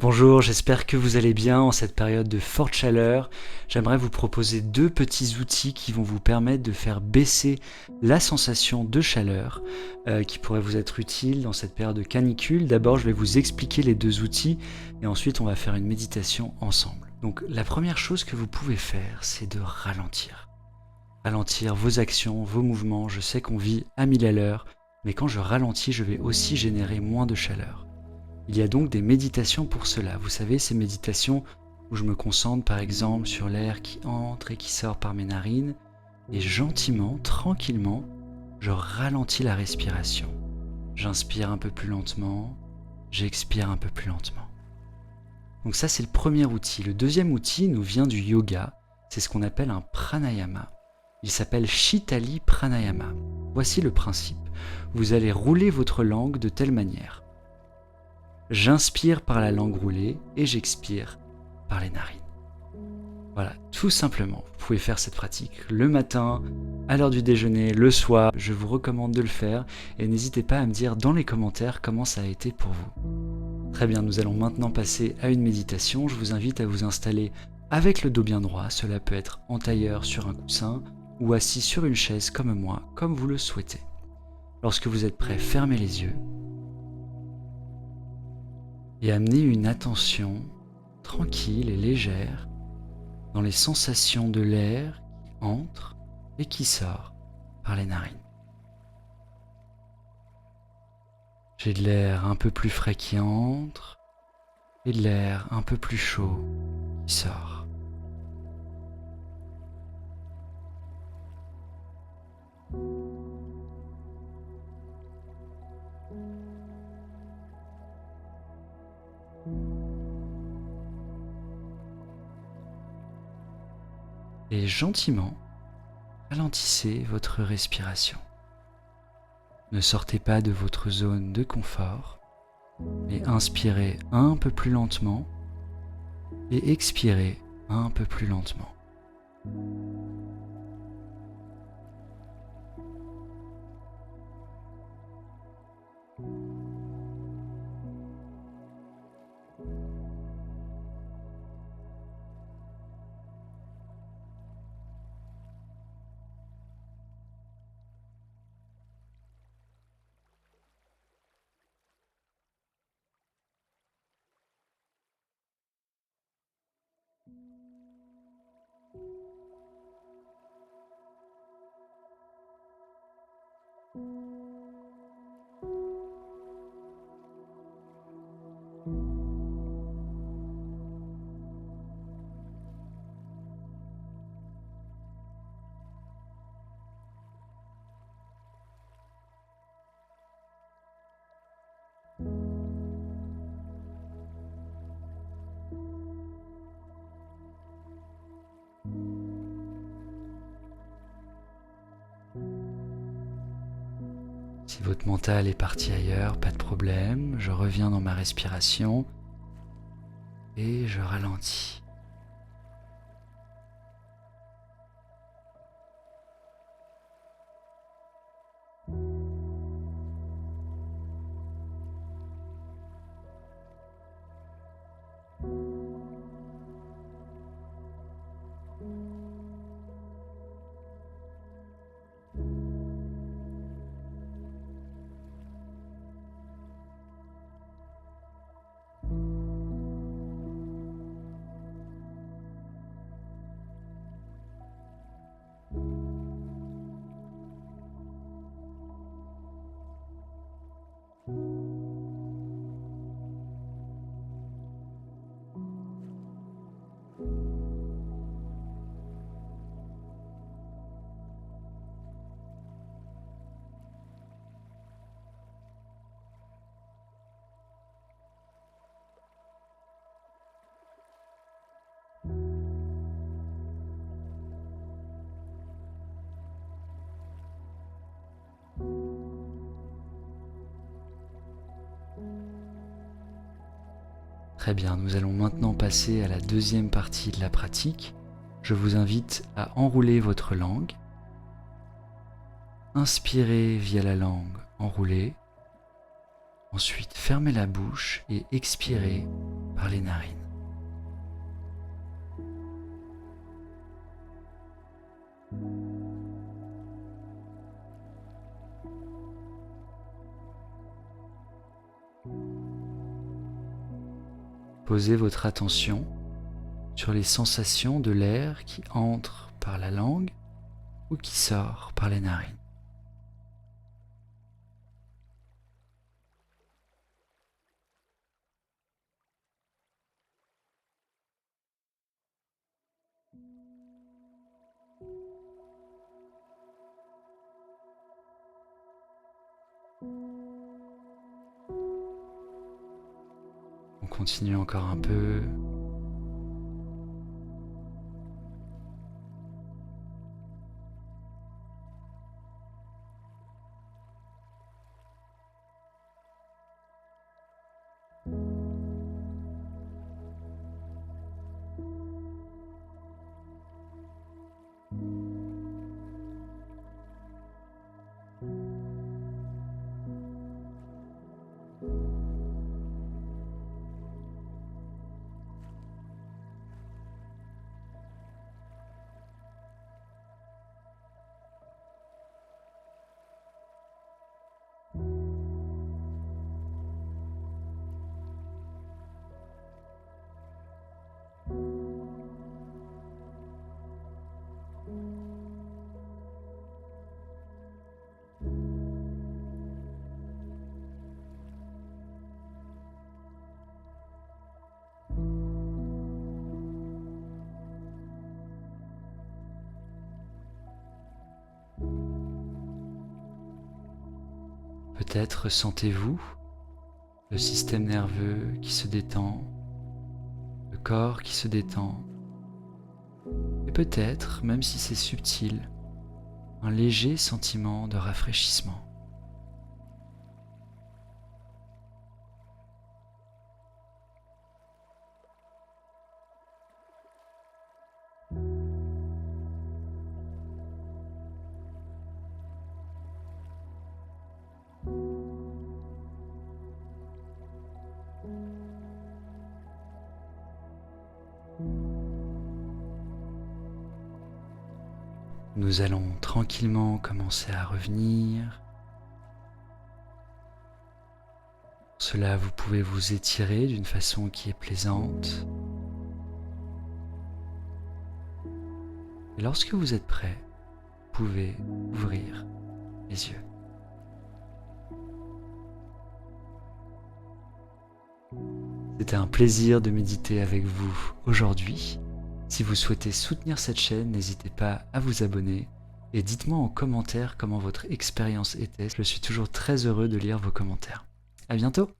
Bonjour, j'espère que vous allez bien en cette période de forte chaleur. J'aimerais vous proposer deux petits outils qui vont vous permettre de faire baisser la sensation de chaleur qui pourrait vous être utile dans cette période de canicule. D'abord, je vais vous expliquer les deux outils et ensuite on va faire une méditation ensemble. Donc la première chose que vous pouvez faire, c'est de ralentir. Ralentir vos actions, vos mouvements. Je sais qu'on vit à 1000 à l'heure, mais quand je ralentis, je vais aussi générer moins de chaleur. Il y a donc des méditations pour cela. Vous savez, ces méditations où je me concentre par exemple sur l'air qui entre et qui sort par mes narines et gentiment, tranquillement, je ralentis la respiration. J'inspire un peu plus lentement, j'expire un peu plus lentement. Donc ça, c'est le premier outil. Le deuxième outil nous vient du yoga. C'est ce qu'on appelle un pranayama. Il s'appelle Shitali Pranayama. Voici le principe. Vous allez rouler votre langue de telle manière. J'inspire par la langue roulée et j'expire par les narines. Voilà, tout simplement. Vous pouvez faire cette pratique le matin, à l'heure du déjeuner, le soir. Je vous recommande de le faire et n'hésitez pas à me dire dans les commentaires comment ça a été pour vous. Très bien, nous allons maintenant passer à une méditation. Je vous invite à vous installer avec le dos bien droit. Cela peut être en tailleur sur un coussin ou assis sur une chaise comme moi, comme vous le souhaitez. Lorsque vous êtes prêt, fermez les yeux et amenez une attention tranquille et légère dans les sensations de l'air qui entre et qui sort par les narines. J'ai de l'air un peu plus frais qui entre et de l'air un peu plus chaud qui sort. Et gentiment, ralentissez votre respiration. Ne sortez pas de votre zone de confort, mais inspirez un peu plus lentement et expirez un peu plus lentement. Si votre mental est parti ailleurs, pas de problème, je reviens dans ma respiration et je ralentis. Très bien, nous allons maintenant passer à la deuxième partie de la pratique. Je vous invite à enrouler votre langue. Inspirez via la langue enroulée. Ensuite, fermez la bouche et expirez par les narines. Posez votre attention sur les sensations de l'air qui entre par la langue ou qui sort par les narines. On continue encore un peu. Peut-être sentez-vous le système nerveux qui se détend, le corps qui se détend, et peut-être, même si c'est subtil, un léger sentiment de rafraîchissement. Nous allons tranquillement commencer à revenir. Pour cela, vous pouvez vous étirer d'une façon qui est plaisante. Et lorsque vous êtes prêt, vous pouvez ouvrir les yeux. C'était un plaisir de méditer avec vous aujourd'hui. Si vous souhaitez soutenir cette chaîne, n'hésitez pas à vous abonner et dites-moi en commentaire comment votre expérience était. Je suis toujours très heureux de lire vos commentaires. À bientôt!